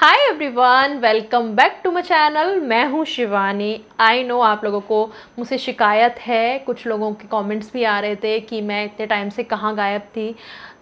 Hi everyone, welcome back to my channel. मैं हूँ Shivani. I know आप लोगों को मुझसे शिकायत है, कुछ लोगों के कमेंट्स भी आ रहे थे कि मैं इतने टाइम से कहाँ गायब थी।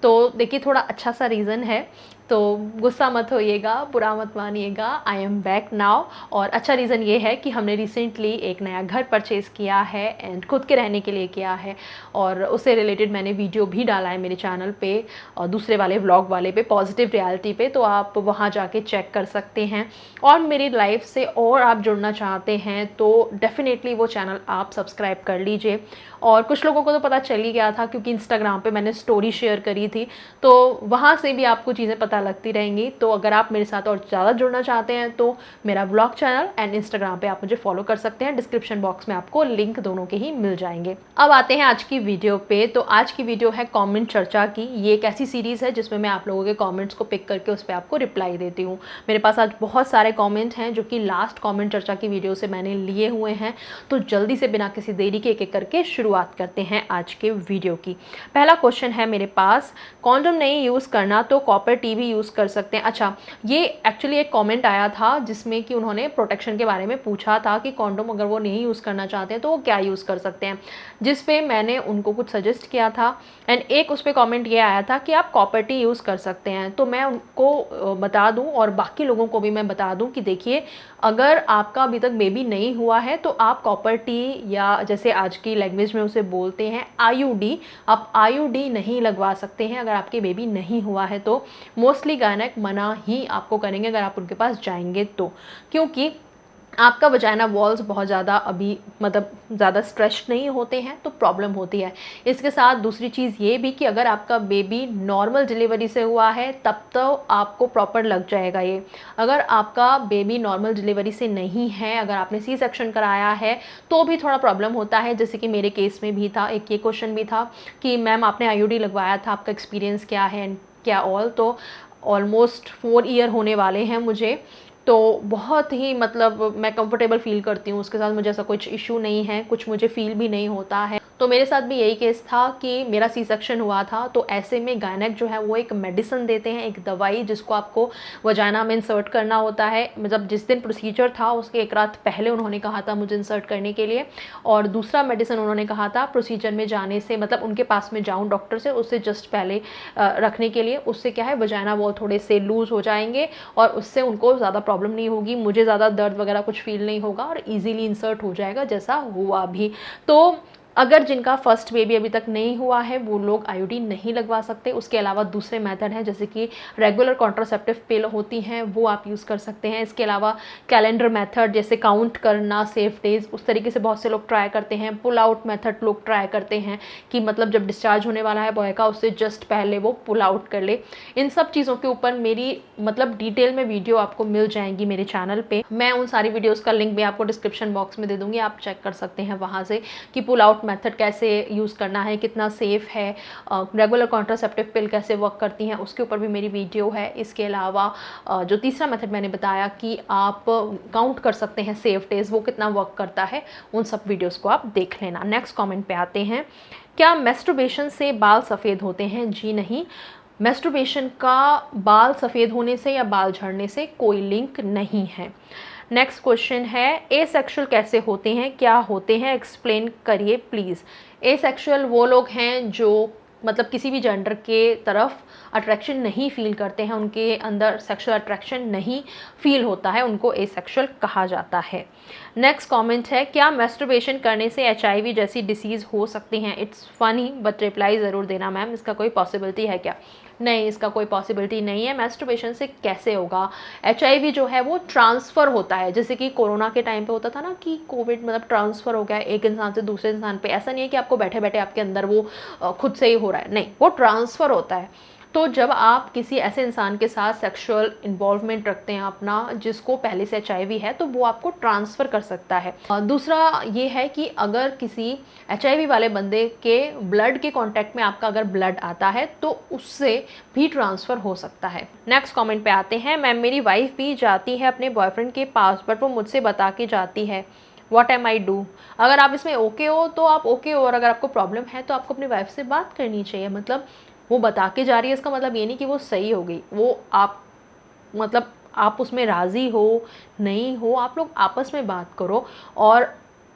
तो देखिए, थोड़ा अच्छा सा रीज़न है, तो गुस्सा मत होइएगा, बुरा मत मानिएगा। I am back now. और अच्छा रीज़न ये है कि हमने रिसेंटली एक नया घर परचेज़ किया है एंड खुद के रहने के लिए किया है, और उससे रिलेटेड मैंने वीडियो भी डाला है मेरे चैनल पे और दूसरे वाले व्लॉग वाले पे, पॉजिटिव रियलिटी पे, तो आप वहाँ जाके चेक कर सकते हैं। और मेरी लाइफ से और आप जुड़ना चाहते हैं तो डेफ़िनेटली वो चैनल आप सब्सक्राइब कर लीजिए। और कुछ लोगों को तो पता चल ही गया था क्योंकि इंस्टाग्राम पे मैंने स्टोरी शेयर करी थी, तो वहाँ से भी आपको चीज़ें पता लगती रहेंगी। तो अगर आप मेरे साथ और ज़्यादा जुड़ना चाहते हैं तो मेरा व्लॉग चैनल एंड इंस्टाग्राम पे आप मुझे फॉलो कर सकते हैं। डिस्क्रिप्शन बॉक्स में आपको लिंक दोनों के ही मिल जाएंगे। अब आते हैं आज की वीडियो पे। तो आज की वीडियो है कमेंट चर्चा की। ये एक ऐसी सीरीज़ है जिसमें मैं आप लोगों के कमेंट्स को पिक करके उस पर आपको रिप्लाई देती हूँ। मेरे पास आज बहुत सारे कमेंट हैं जो कि लास्ट कमेंट चर्चा की वीडियो से मैंने लिए हुए हैं। तो जल्दी से बिना किसी देरी के एक एक करके शुरुआत करते हैं आज के वीडियो की। पहला क्वेश्चन है मेरे पास, कॉन्डोम नहीं यूज़ करना तो कॉपर टी भी यूज़ कर सकते हैं। अच्छा, ये एक्चुअली एक कमेंट आया था जिसमें कि उन्होंने प्रोटेक्शन के बारे में पूछा था कि कॉन्डोम अगर वो नहीं यूज़ करना चाहते हैं तो वो क्या यूज़ कर सकते हैं, जिस पे मैंने उनको कुछ सजेस्ट किया था। एंड एक उस पर कॉमेंट ये आया था कि आप कॉपर टी यूज़ कर सकते हैं। तो मैं उनको बता दूं और बाकी लोगों को भी मैं बता दूं कि देखिए, अगर आपका अभी तक बेबी नहीं हुआ है तो आप कॉपर टी, या जैसे आज की लैंग्वेज में उसे बोलते हैं आईयूडी, आप आईयूडी नहीं लगवा सकते हैं अगर आपके बेबी नहीं हुआ है। तो मोस्टली गायनेक मना ही आपको करेंगे अगर आप उनके पास जाएंगे तो, क्योंकि आपका वजाइना वॉल्स बहुत ज़्यादा अभी मतलब ज़्यादा स्ट्रेच नहीं होते हैं तो प्रॉब्लम होती है। इसके साथ दूसरी चीज़ ये भी कि अगर आपका बेबी नॉर्मल डिलीवरी से हुआ है तब तो आपको प्रॉपर लग जाएगा ये। अगर आपका बेबी नॉर्मल डिलीवरी से नहीं है, अगर आपने सी सेक्शन कराया है तो भी थोड़ा प्रॉब्लम होता है। जैसे कि मेरे केस में भी था, एक ये क्वेश्चन भी था कि मैम आपने आईयूडी लगवाया था, आपका एक्सपीरियंस क्या है एंड क्या ऑल। तो ऑलमोस्ट 4 ईयर होने वाले हैं मुझे, तो बहुत ही मतलब मैं कंफर्टेबल फ़ील करती हूँ उसके साथ। मुझे ऐसा कुछ इशू नहीं है, कुछ मुझे फ़ील भी नहीं होता है। तो मेरे साथ भी यही केस था कि मेरा सी सेक्शन हुआ था, तो ऐसे में गायनेक जो है वो एक मेडिसिन देते हैं, एक दवाई जिसको आपको वजाइना में इंसर्ट करना होता है। मतलब जिस दिन प्रोसीजर था उसके एक रात पहले उन्होंने कहा था मुझे इंसर्ट करने के लिए, और दूसरा मेडिसिन उन्होंने कहा था प्रोसीजर में जाने से, मतलब उनके पास में जाऊँ डॉक्टर से, उससे जस्ट पहले रखने के लिए। उससे क्या है, वजाइना वॉल थोड़े से लूज़ हो जाएंगे और उससे उनको ज़्यादा प्रॉब्लम नहीं होगी, मुझे ज़्यादा दर्द वगैरह कुछ फील नहीं होगा और इजीली इंसर्ट हो जाएगा जैसा हुआ भी। तो अगर जिनका फर्स्ट बेबी अभी तक नहीं हुआ है वो लोग आईयूडी नहीं लगवा सकते। उसके अलावा दूसरे मेथड हैं जैसे कि रेगुलर कॉन्ट्रासेप्टिव पिल होती हैं, वो आप यूज़ कर सकते हैं। इसके अलावा कैलेंडर मेथड, जैसे काउंट करना सेफ डेज, उस तरीके से बहुत से लोग ट्राई करते हैं। पुल आउट मेथड लोग ट्राई करते हैं कि मतलब जब डिस्चार्ज होने वाला है बॉय का उससे जस्ट पहले वो पुल आउट कर ले। इन सब चीज़ों के ऊपर मेरी मतलब डिटेल में वीडियो आपको मिल जाएंगी मेरे चैनल पे। मैं उन सारी वीडियोज़ का लिंक भी आपको डिस्क्रिप्शन बॉक्स में दे दूँगी, आप चेक कर सकते हैं वहाँ से कि पुल आउट मेथड कैसे यूज़ करना है, कितना सेफ़ है, रेगुलर कॉन्ट्रासेप्टिव पिल कैसे वर्क करती हैं, उसके ऊपर भी मेरी वीडियो है। इसके अलावा जो तीसरा मेथड मैंने बताया कि आप काउंट कर सकते हैं सेफ डेज, वो कितना वर्क करता है, उन सब वीडियोज़ को आप देख लेना। नेक्स्ट कॉमेंट पे आते हैं, क्या मैस्टरबेशन से बाल सफ़ेद होते हैं? जी नहीं, मैस्टरबेशन का बाल सफ़ेद होने से या बाल झड़ने से कोई लिंक नहीं है। नेक्स्ट क्वेश्चन है, एसेक्सुअल कैसे होते हैं, क्या होते हैं, एक्सप्लेन करिए प्लीज़। एसेक्सुअल वो लोग हैं जो मतलब किसी भी जेंडर के तरफ अट्रैक्शन नहीं फील करते हैं, उनके अंदर सेक्सुअल अट्रैक्शन नहीं फील होता है, उनको एसेक्सुअल कहा जाता है। नेक्स्ट कमेंट है, क्या मैस्टरबेशन करने से एचआईवी जैसी डिसीज़ हो सकती हैं? इट्स फनी बट रिप्लाई ज़रूर देना मैम, इसका कोई पॉसिबिलिटी है क्या? नहीं, इसका कोई पॉसिबिलिटी नहीं है। मैस्टरबेशन से कैसे होगा? एचआईवी जो है वो ट्रांसफ़र होता है, जैसे कि कोरोना के टाइम पे होता था ना कि कोविड मतलब ट्रांसफ़र हो गया एक इंसान से दूसरे इंसान पे। ऐसा नहीं है कि आपको बैठे बैठे आपके अंदर वो खुद से ही हो रहा है, नहीं, वो ट्रांसफ़र होता है। तो जब आप किसी ऐसे इंसान के साथ सेक्सुअल इन्वॉल्वमेंट रखते हैं अपना, जिसको पहले से एचआईवी है, तो वो आपको ट्रांसफ़र कर सकता है। दूसरा ये है कि अगर किसी एचआईवी वाले बंदे के ब्लड के कांटेक्ट में आपका अगर ब्लड आता है तो उससे भी ट्रांसफ़र हो सकता है। नेक्स्ट कमेंट पे आते हैं, मैम मेरी वाइफ भी जाती है अपने बॉयफ्रेंड के पास बट वो मुझसे बता के जाती है, व्हाट एम आई डू? अगर आप इसमें ओके हो तो आप ओके हो, और अगर आपको प्रॉब्लम है तो आपको अपनी वाइफ से बात करनी चाहिए। मतलब वो बता के जा रही है इसका मतलब ये नहीं कि वो सही हो गई, वो आप मतलब आप उसमें राज़ी हो नहीं हो, आप लोग आपस में बात करो। और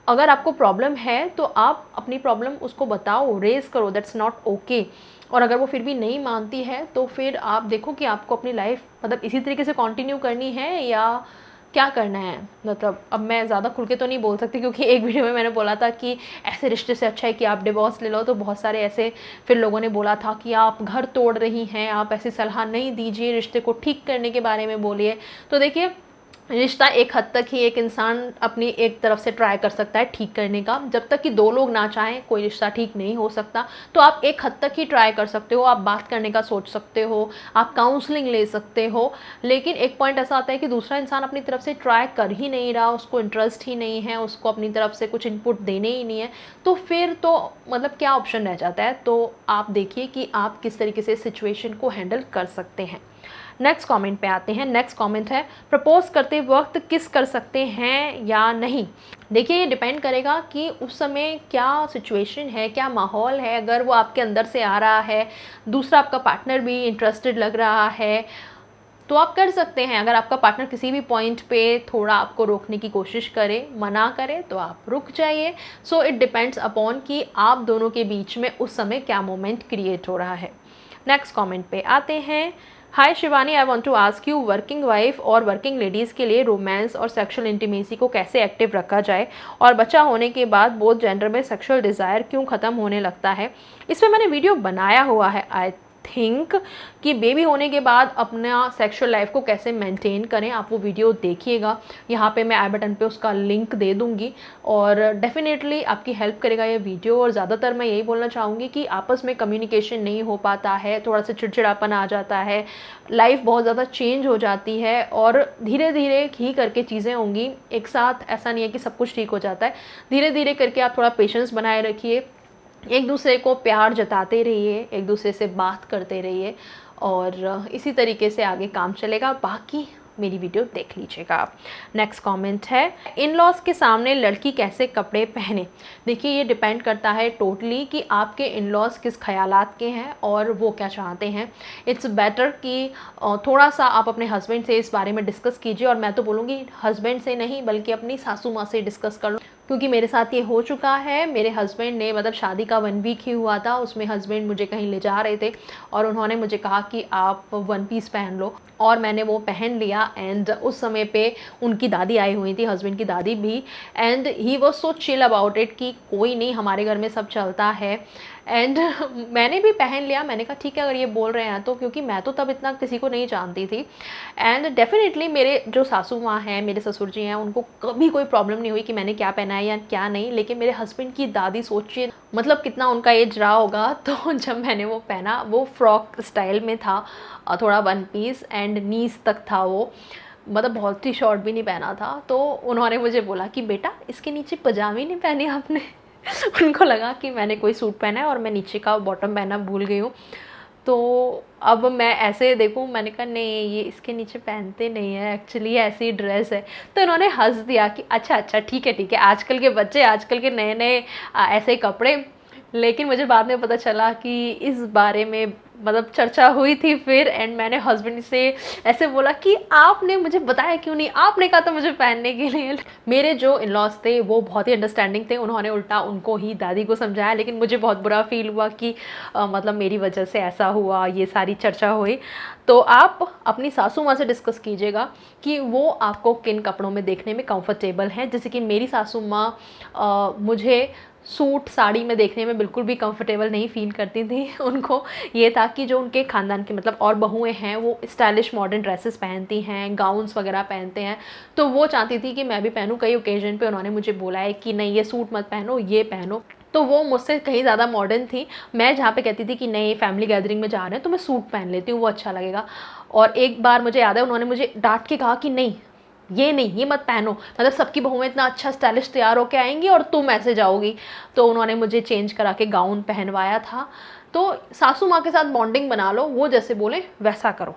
अगर आपको प्रॉब्लम है तो आप अपनी प्रॉब्लम उसको बताओ, रेज़ करो, दैट्स नॉट ओके। और अगर वो फिर भी नहीं मानती है तो फिर आप देखो कि आपको अपनी लाइफ मतलब इसी तरीके से कंटिन्यू करनी है या क्या करना है। मतलब अब मैं ज़्यादा खुल के तो नहीं बोल सकती, क्योंकि एक वीडियो में मैंने बोला था कि ऐसे रिश्ते से अच्छा है कि आप डिवोर्स ले लो, तो बहुत सारे ऐसे फिर लोगों ने बोला था कि आप घर तोड़ रही हैं, आप ऐसी सलाह नहीं दीजिए, रिश्ते को ठीक करने के बारे में बोलिए। तो देखिए, रिश्ता एक हद तक ही एक इंसान अपनी एक तरफ से ट्राई कर सकता है ठीक करने का। जब तक कि दो लोग ना चाहें कोई रिश्ता ठीक नहीं हो सकता। तो आप एक हद तक ही ट्राई कर सकते हो, आप बात करने का सोच सकते हो, आप काउंसलिंग ले सकते हो। लेकिन एक पॉइंट ऐसा आता है कि दूसरा इंसान अपनी तरफ से ट्राई कर ही नहीं रहा, उसको इंटरेस्ट ही नहीं है, उसको अपनी तरफ से कुछ इनपुट देने ही नहीं है, तो फिर तो मतलब क्या ऑप्शन रह जाता है। तो आप देखिए कि आप किस तरीके से सिचुएशन को हैंडल कर सकते हैं। नेक्स्ट कमेंट पे आते हैं। नेक्स्ट कमेंट है, प्रपोज करते वक्त किस कर सकते हैं या नहीं। देखिए, ये डिपेंड करेगा कि उस समय क्या सिचुएशन है, क्या माहौल है। अगर वो आपके अंदर से आ रहा है, दूसरा आपका पार्टनर भी इंटरेस्टेड लग रहा है, तो आप कर सकते हैं। अगर आपका पार्टनर किसी भी पॉइंट पे थोड़ा आपको रोकने की कोशिश करे, मना करे, तो आप रुक जाइए। सो इट डिपेंड्स अपॉन कि आप दोनों के बीच में उस समय क्या मोमेंट क्रिएट हो रहा है। नेक्स्ट कमेंट पे आते हैं। Hi Shivani, I want to ask you, working wife और वर्किंग लेडीज़ के लिए रोमांस और सेक्सुअल इंटीमेसी को कैसे एक्टिव रखा जाए, और बच्चा होने के बाद बोथ जेंडर में सेक्सुअल डिज़ायर क्यों ख़त्म होने लगता है। इसमें मैंने वीडियो बनाया हुआ है आई थिंक कि बेबी होने के बाद अपना सेक्सुअल लाइफ को कैसे मेंटेन करें। आप वो वीडियो देखिएगा, यहाँ पे मैं आई बटन पे उसका लिंक दे दूँगी, और डेफिनेटली आपकी हेल्प करेगा ये वीडियो। और ज़्यादातर मैं यही बोलना चाहूँगी कि आपस में कम्युनिकेशन नहीं हो पाता है, थोड़ा सा चिड़चिड़ापन आ जाता है, लाइफ बहुत ज़्यादा चेंज हो जाती है, और धीरे धीरे ही करके चीज़ें होंगी। एक साथ ऐसा नहीं है कि सब कुछ ठीक हो जाता है, धीरे धीरे करके आप थोड़ा पेशेंस बनाए रखिए, एक दूसरे को प्यार जताते रहिए, एक दूसरे से बात करते रहिए, और इसी तरीके से आगे काम चलेगा। बाकी मेरी वीडियो देख लीजिएगा आप। नेक्स्ट कमेंट है, इन लॉज के सामने लड़की कैसे कपड़े पहने। देखिए, ये डिपेंड करता है टोटली कि आपके इन लॉज किस ख्यालात के हैं और वो क्या चाहते हैं। इट्स बेटर कि थोड़ा सा आप अपने हस्बैंड से इस बारे में डिस्कस कीजिए, और मैं तो बोलूँगी हस्बैंड से नहीं बल्कि अपनी सासू माँ से डिस्कस कर लो, क्योंकि मेरे साथ ये हो चुका है। मेरे हस्बैंड ने मतलब शादी का 1 वीक ही हुआ था, उसमें हस्बैंड मुझे कहीं ले जा रहे थे और उन्होंने मुझे कहा कि आप 1 पीस पहन लो, और मैंने वो पहन लिया। एंड उस समय पे उनकी दादी आई हुई थी, हस्बैंड की दादी भी, and he was so chill about it कि कोई नहीं, हमारे घर में सब चलता है। एंड मैंने भी पहन लिया, मैंने कहा ठीक है अगर ये बोल रहे हैं तो, क्योंकि मैं तो तब इतना किसी को नहीं जानती थी। एंड डेफिनेटली मेरे जो सासू माँ हैं, मेरे ससुर जी हैं, उनको कभी कोई प्रॉब्लम नहीं हुई कि मैंने क्या पहना है या क्या नहीं। लेकिन मेरे हस्बैंड की दादी, सोचिए मतलब कितना उनका एज रहा होगा, तो जब मैंने वो पहना, वो फ्रॉक स्टाइल में था, थोड़ा 1 पीस एंड नीज तक था वो, मतलब बहुत ही शॉर्ट भी नहीं पहना था। तो उन्होंने मुझे बोला कि बेटा इसके नीचे पजामी नहीं पहनी आपने। उनको लगा कि मैंने कोई सूट पहना है और मैं नीचे का बॉटम पहनना भूल गई हूँ। तो अब मैं ऐसे देखूँ, मैंने कहा नहीं ये इसके नीचे पहनते नहीं है, एक्चुअली ऐसी ड्रेस है। तो इन्होंने हंस दिया कि अच्छा अच्छा ठीक है, आजकल के बच्चे, आजकल के नए नए ऐसे कपड़े। लेकिन मुझे बाद में पता चला कि इस बारे में मतलब चर्चा हुई थी फिर, एंड मैंने हस्बैंड से ऐसे बोला कि आपने मुझे बताया क्यों नहीं, आपने कहा था मुझे पहनने के लिए। मेरे जो इन लॉज थे वो बहुत ही अंडरस्टैंडिंग थे, उन्होंने उल्टा उनको ही, दादी को समझाया। लेकिन मुझे बहुत बुरा फील हुआ कि मतलब मेरी वजह से ऐसा हुआ, ये सारी चर्चा हुई। तो आप अपनी सासू माँ से डिस्कस कीजिएगा कि वो आपको किन कपड़ों में देखने में कंफर्टेबल हैं। जैसे कि मेरी सासू माँ मुझे सूट साड़ी में देखने में बिल्कुल भी कंफर्टेबल नहीं फील करती थी। उनको ये था कि जो उनके ख़ानदान के मतलब और बहुएं हैं वो स्टाइलिश मॉडर्न ड्रेसेस पहनती हैं, गाउन्स वगैरह पहनते हैं, तो वो चाहती थी कि मैं भी पहनूं। कई ओकेजन पे उन्होंने मुझे बोला है कि नहीं ये सूट मत पहनो, ये पहनो। तो वो मुझसे कहीं ज़्यादा मॉडर्न थी। मैं जहाँ पे कहती थी कि नहीं फैमिली गैदरिंग में जा रहे हैं तो मैं सूट पहन लेती हूँ, वो अच्छा लगेगा। और एक बार मुझे याद है उन्होंने मुझे डांट के कहा कि नहीं ये नहीं, ये मत पहनो, मतलब सबकी बहुएं इतना अच्छा स्टाइलिश तैयार होके आएंगी और तुम ऐसे जाओगी। तो उन्होंने मुझे चेंज करा के गाउन पहनवाया था। तो सासू माँ के साथ बॉन्डिंग बना लो, वो जैसे बोले वैसा करो।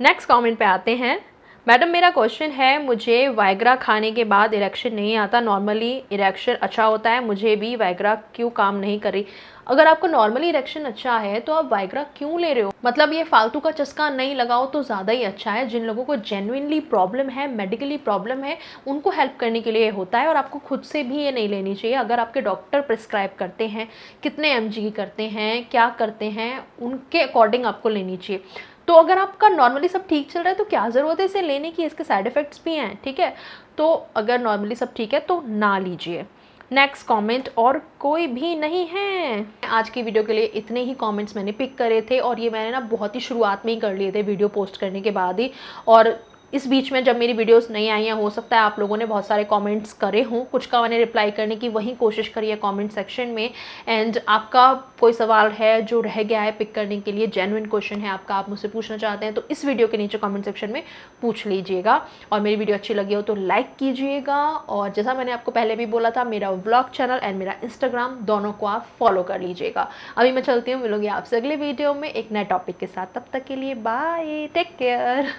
नेक्स्ट कमेंट पे आते हैं, मैडम मेरा क्वेश्चन है, मुझे वाइग्रा खाने के बाद इरेक्शन नहीं आता, नॉर्मली इरेक्शन अच्छा होता है, मुझे भी वाइग्रा क्यों काम नहीं कर रही? अगर आपको नॉर्मली इरेक्शन अच्छा है तो आप वाइग्रा क्यों ले रहे हो? मतलब ये फालतू का चस्का नहीं लगाओ तो ज़्यादा ही अच्छा है। जिन लोगों को जेन्युइनली प्रॉब्लम है, मेडिकली प्रॉब्लम है, उनको हेल्प करने के लिए होता है, और आपको खुद से भी ये नहीं लेनी चाहिए। अगर आपके डॉक्टर प्रिस्क्राइब करते हैं, कितने mg की करते हैं, क्या करते हैं, उनके अकॉर्डिंग आपको लेनी चाहिए। तो अगर आपका नॉर्मली सब ठीक चल रहा है तो क्या ज़रूरत है इसे लेने की, इसके साइड इफ़ेक्ट्स भी हैं, ठीक है। तो अगर नॉर्मली सब ठीक है तो ना लीजिए। नेक्स्ट कमेंट, और कोई भी नहीं है। आज की वीडियो के लिए इतने ही कमेंट्स मैंने पिक करे थे, और ये मैंने ना बहुत ही शुरुआत में ही कर लिए थे वीडियो पोस्ट करने के बाद ही। और इस बीच में जब मेरी वीडियोस नहीं आई हैं, हो सकता है आप लोगों ने बहुत सारे कमेंट्स करे हों, कुछ का मैंने रिप्लाई करने की वही कोशिश करी है कमेंट सेक्शन में। एंड आपका कोई सवाल है जो रह गया है पिक करने के लिए, जेन्युइन क्वेश्चन है आपका, आप मुझसे पूछना चाहते हैं, तो इस वीडियो के नीचे कमेंट सेक्शन में पूछ लीजिएगा। और मेरी वीडियो अच्छी लगी हो तो लाइक कीजिएगा, और जैसा मैंने आपको पहले भी बोला था, मेरा व्लॉग चैनल एंड मेरा इंस्टाग्राम दोनों को आप फॉलो कर लीजिएगा। अभी मैं चलती हूँ, मिलूंगी आपसे अगले वीडियो में एक नए टॉपिक के साथ। तब तक के लिए बाय, टेक केयर।